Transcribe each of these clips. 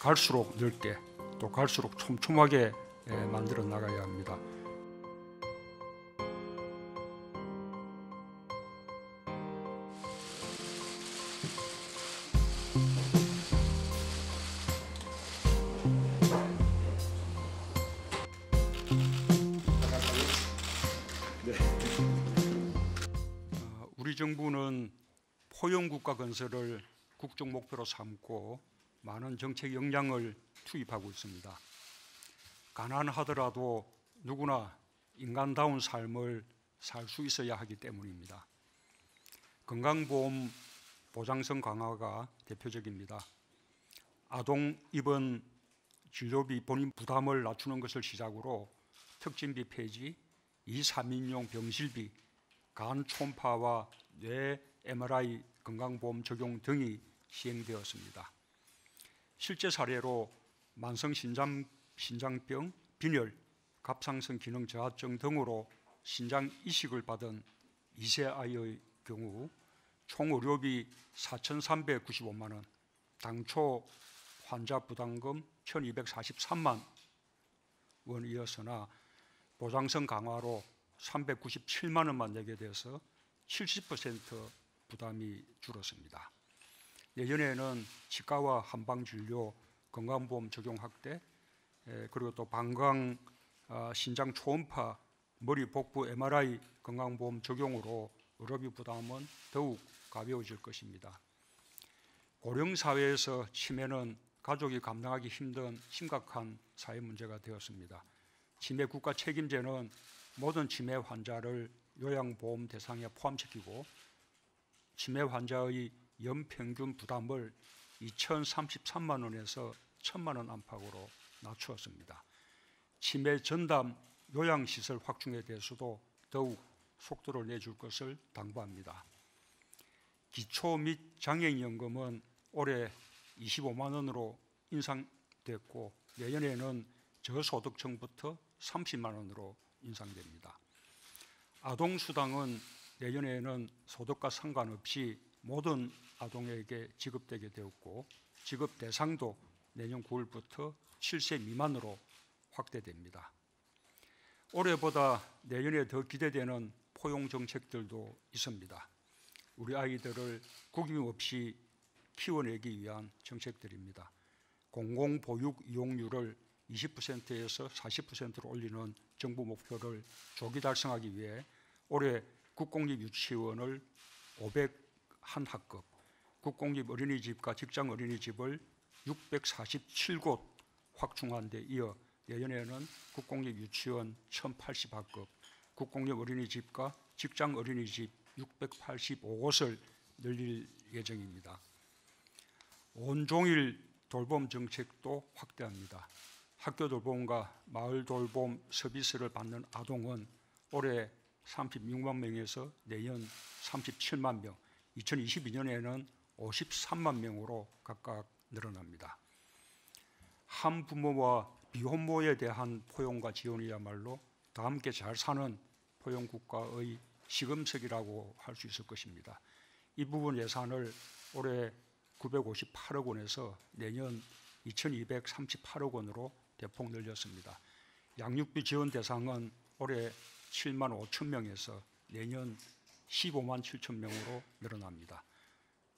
갈수록 넓게 또 갈수록 촘촘하게 만들어 나가야 합니다. 우리 정부는 포용국가 건설을 국정 목표로 삼고 많은 정책 역량을 투입하고 있습니다. 가난하더라도 누구나 인간다운 삶을 살 수 있어야 하기 때문입니다. 건강보험 보장성 강화가 대표적입니다. 아동 입원 진료비 본인 부담을 낮추는 것을 시작으로 특진비 폐지, 2, 3인용 병실비, 간 초음파와 뇌 MRI 건강보험 적용 등이 시행되었습니다. 실제 사례로 만성 신장병, 빈혈, 갑상선 기능 저하증 등으로 신장 이식을 받은 2세 아이의 경우 총 의료비 4,395만 원, 당초 환자 부담금 1,243만 원이었으나 보장성 강화로 397만 원만 내게 돼서 70% 부담이 줄었습니다. 내년에는 치과와 한방진료, 건강보험 적용 확대, 그리고 또 방광, 신장 초음파, 머리 복부 MRI 건강보험 적용으로 의료비 부담은 더욱 가벼워질 것입니다. 고령사회에서 치매는 가족이 감당하기 힘든 심각한 사회 문제가 되었습니다. 치매 국가 책임제는 모든 치매 환자를 요양보험 대상에 포함시키고 치매 환자의 연평균 부담을 2,033만 원에서 1,000만 원 안팎으로 낮추었습니다. 치매 전담 요양시설 확충에 대해서도 더욱 속도를 내줄 것을 당부합니다. 기초 및 장애인연금은 올해 25만 원으로 인상됐고 내년에는 저소득층부터 30만 원으로 인상됩니다. 아동수당은 내년에는 소득과 상관없이 모든 아동에게 지급되게 되었고 지급 대상도 내년 9월부터 7세 미만으로 확대됩니다. 올해보다 내년에 더 기대되는 포용 정책들도 있습니다. 우리 아이들을 구김없이 키워내기 위한 정책들입니다. 공공보육 이용률을 20%에서 40%로 올리는 정부 목표를 조기 달성하기 위해 올해 국공립 유치원을 501학급, 국공립 어린이집과 직장 어린이집을 647곳 확충한 데 이어 내년에는 국공립 유치원 1080학급, 국공립 어린이집과 직장 어린이집 685곳을 늘릴 예정입니다. 온종일 돌봄 정책도 확대합니다. 학교 돌봄과 마을 돌봄 서비스를 받는 아동은 올해 36만 명에서 내년 37만 명, 2022년에는 53만 명으로 각각 늘어납니다. 한부모와 비혼모에 대한 포용과 지원이야말로 다 함께 잘 사는 포용국가의 시금석이라고 할 수 있을 것입니다. 이 부분 예산을 올해 958억 원에서 내년 2238억 원으로 대폭 늘렸습니다. 양육비 지원 대상은 올해 7만 5천 명에서 내년 15만 7천 명으로 늘어납니다.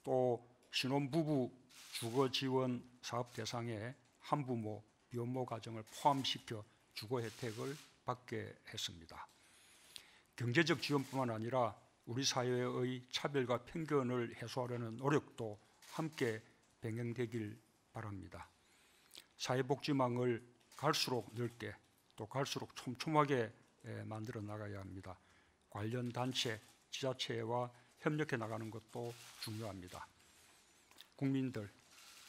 또 신혼부부 주거 지원 사업 대상에 한부모, 비혼모 가정을 포함시켜 주거 혜택을 받게 했습니다. 경제적 지원뿐만 아니라 우리 사회의 차별과 편견을 해소하려는 노력도 함께 병행되길 바랍니다. 사회복지망을 갈수록 넓게 또 갈수록 촘촘하게 만들어 나가야 합니다. 관련 단체, 지자체와 협력해 나가는 것도 중요합니다. 국민들,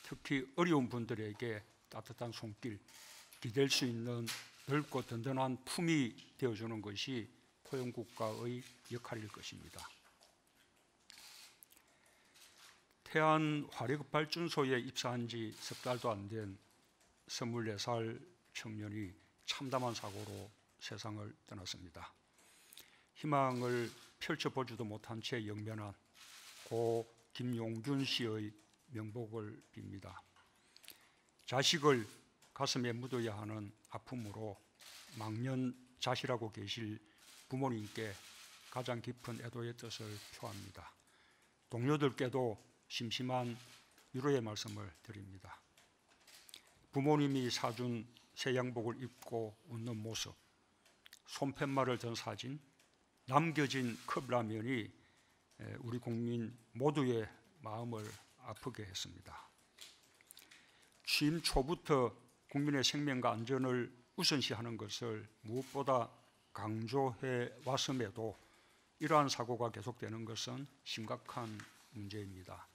특히 어려운 분들에게 따뜻한 손길, 기댈 수 있는 넓고 든든한 품이 되어주는 것이 포용국가의 역할일 것입니다. 태안 화력발전소에 입사한 지 석 달도 안 된 24살 청년이 참담한 사고로 세상을 떠났습니다. 희망을 펼쳐보지도 못한 채 영면한 고 김용균 씨의 명복을 빕니다. 자식을 가슴에 묻어야 하는 아픔으로 망년자실하고 계실 부모님께 가장 깊은 애도의 뜻을 표합니다. 동료들께도 심심한 위로의 말씀을 드립니다. 부모님이 사준 새 양복을 입고 웃는 모습, 손팻말을 든 사진, 남겨진 컵라면이 우리 국민 모두의 마음을 아프게 했습니다. 취임 초부터 국민의 생명과 안전을 우선시하는 것을 무엇보다 강조해 왔음에도 이러한 사고가 계속되는 것은 심각한 문제입니다.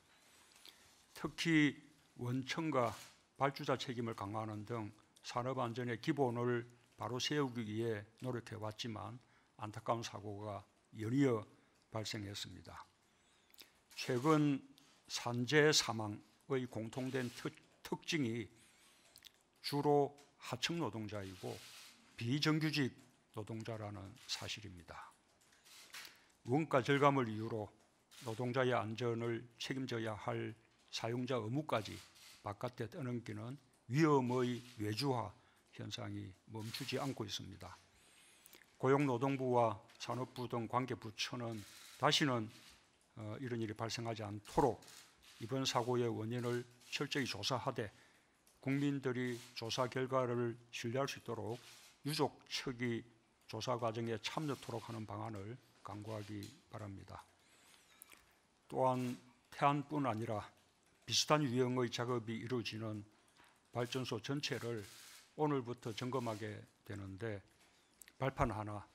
특히 원청과 발주자 책임을 강화하는 등 산업안전의 기본을 바로 세우기 위해 노력해 왔지만 안타까운 사고가 연이어 발생했습니다. 최근 산재 사망의 공통된 특징이 주로 하청 노동자이고 비정규직 노동자라는 사실입니다. 원가 절감을 이유로 노동자의 안전을 책임져야 할 사용자 의무까지 바깥에 떠넘기는 위험의 외주화 현상이 멈추지 않고 있습니다. 고용노동부와 산업부 등 관계부처는 다시는 이런 일이 발생하지 않도록 이번 사고의 원인을 철저히 조사하되 국민들이 조사 결과를 신뢰할 수 있도록 유족 측이 조사 과정에 참여토록 하는 방안을 강구하기 바랍니다. 또한 태안뿐 아니라 비슷한 유형의 작업이 이루어지는 발전소 전체를 오늘부터 점검하게 되는데 발판 하나,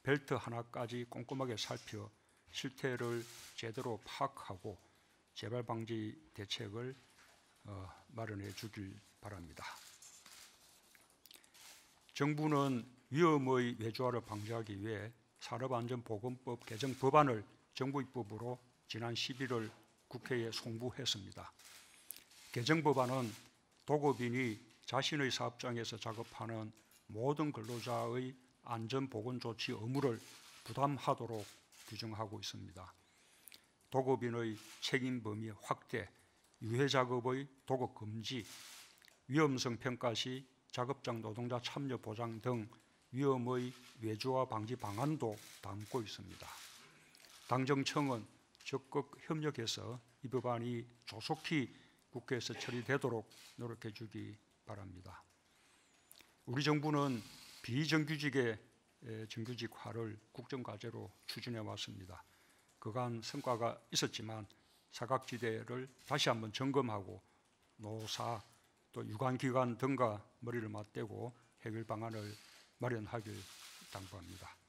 벨트 하나까지 꼼꼼하게 살펴 실태를 제대로 파악하고 재발 방지 대책을 마련해 주길 바랍니다. 정부는 위험의 외주화를 방지하기 위해 산업안전보건법 개정 법안을 정부 입법으로 지난 11월 국회에 송부했습니다. 개정 법안은 도급인이 자신의 사업장에서 작업하는 모든 근로자의 안전보건조치 의무를 부담하도록 규정하고 있습니다. 도급인의 책임 범위 확대, 유해작업의 도급 금지, 위험성 평가 시 작업장 노동자 참여 보장 등 위험의 외주화 방지 방안도 담고 있습니다. 당정청은 적극 협력해서 이 법안이 조속히 국회에서 처리되도록 노력해 주기 바랍니다. 우리 정부는 비정규직의 정규직화를 국정과제로 추진해 왔습니다. 그간 성과가 있었지만 사각지대를 다시 한번 점검하고 노사 또 유관기관 등과 머리를 맞대고 해결 방안을 마련하길 당부합니다.